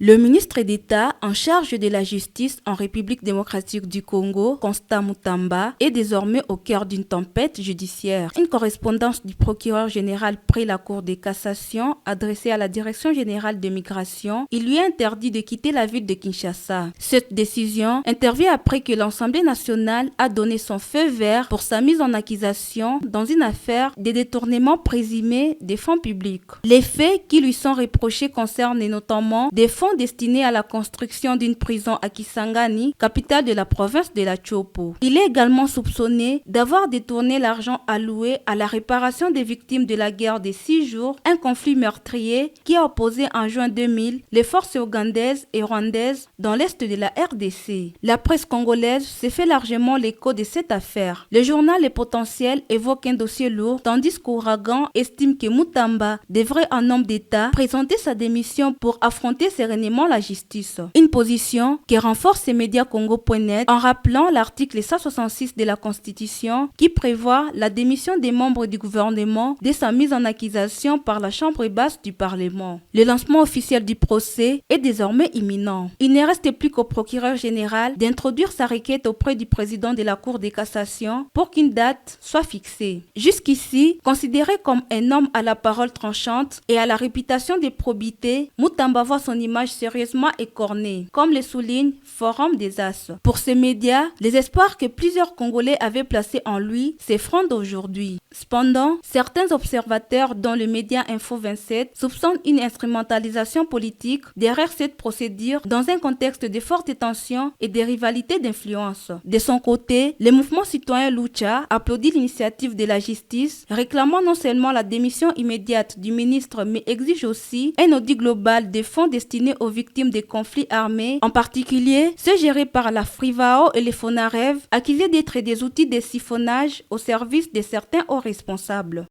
Le ministre d'État en charge de la justice en République démocratique du Congo, Constant Mutamba, est désormais au cœur d'une tempête judiciaire. Une correspondance du procureur général près la Cour de cassation adressée à la Direction générale de migration, il lui est interdit de quitter la ville de Kinshasa. Cette décision intervient après que l'Assemblée nationale a donné son feu vert pour sa mise en accusation dans une affaire de détournement présumé des fonds publics. Les faits qui lui sont reprochés concernent notamment des fonds destinés à la construction d'une prison à Kisangani, capitale de la province de la Chopo. Il est également soupçonné d'avoir détourné l'argent alloué à la réparation des victimes de la guerre des 6 jours, un conflit meurtrier qui a opposé en juin 2000 les forces ougandaises et rwandaises dans l'est de la RDC. La presse congolaise s'est fait largement l'écho de cette affaire. Le journal Les Potentiels évoque un dossier lourd, tandis qu'Ouragan estime que Mutamba devrait en homme d'État présenter sa démission pour affronter sereinement la justice. Une position qui renforce les médias Congo.net en rappelant l'article 166 de la Constitution qui prévoit la démission des membres du gouvernement dès sa mise en accusation par la Chambre basse du Parlement. Le lancement officiel du procès est désormais imminent. Il ne reste plus qu'au procureur général d'introduire sa requête auprès du président de la Cour de cassation pour qu'une date soit fixée. Jusqu'ici, considéré comme un homme à la parole tranchante et à la réputation de probité, Mutamba voit son image sérieusement écornée, comme le souligne Forum des As. Pour ces médias, les espoirs que plusieurs Congolais avaient placés en lui s'effondrent aujourd'hui. Cependant, certains observateurs, dont le média Info 27, soupçonnent une instrumentalisation politique derrière cette procédure dans un contexte de fortes tensions et de rivalités d'influence. De son côté, le mouvement citoyen Lucha applaudit l'initiative de la justice, réclamant non seulement la démission immédiate du ministre, mais exige aussi un audit global des fonds destinés aux victimes des conflits armés, en particulier ceux gérés par la Frivao et les Fonarev, accusés d'être des outils de siphonnage au service de certains hauts responsables.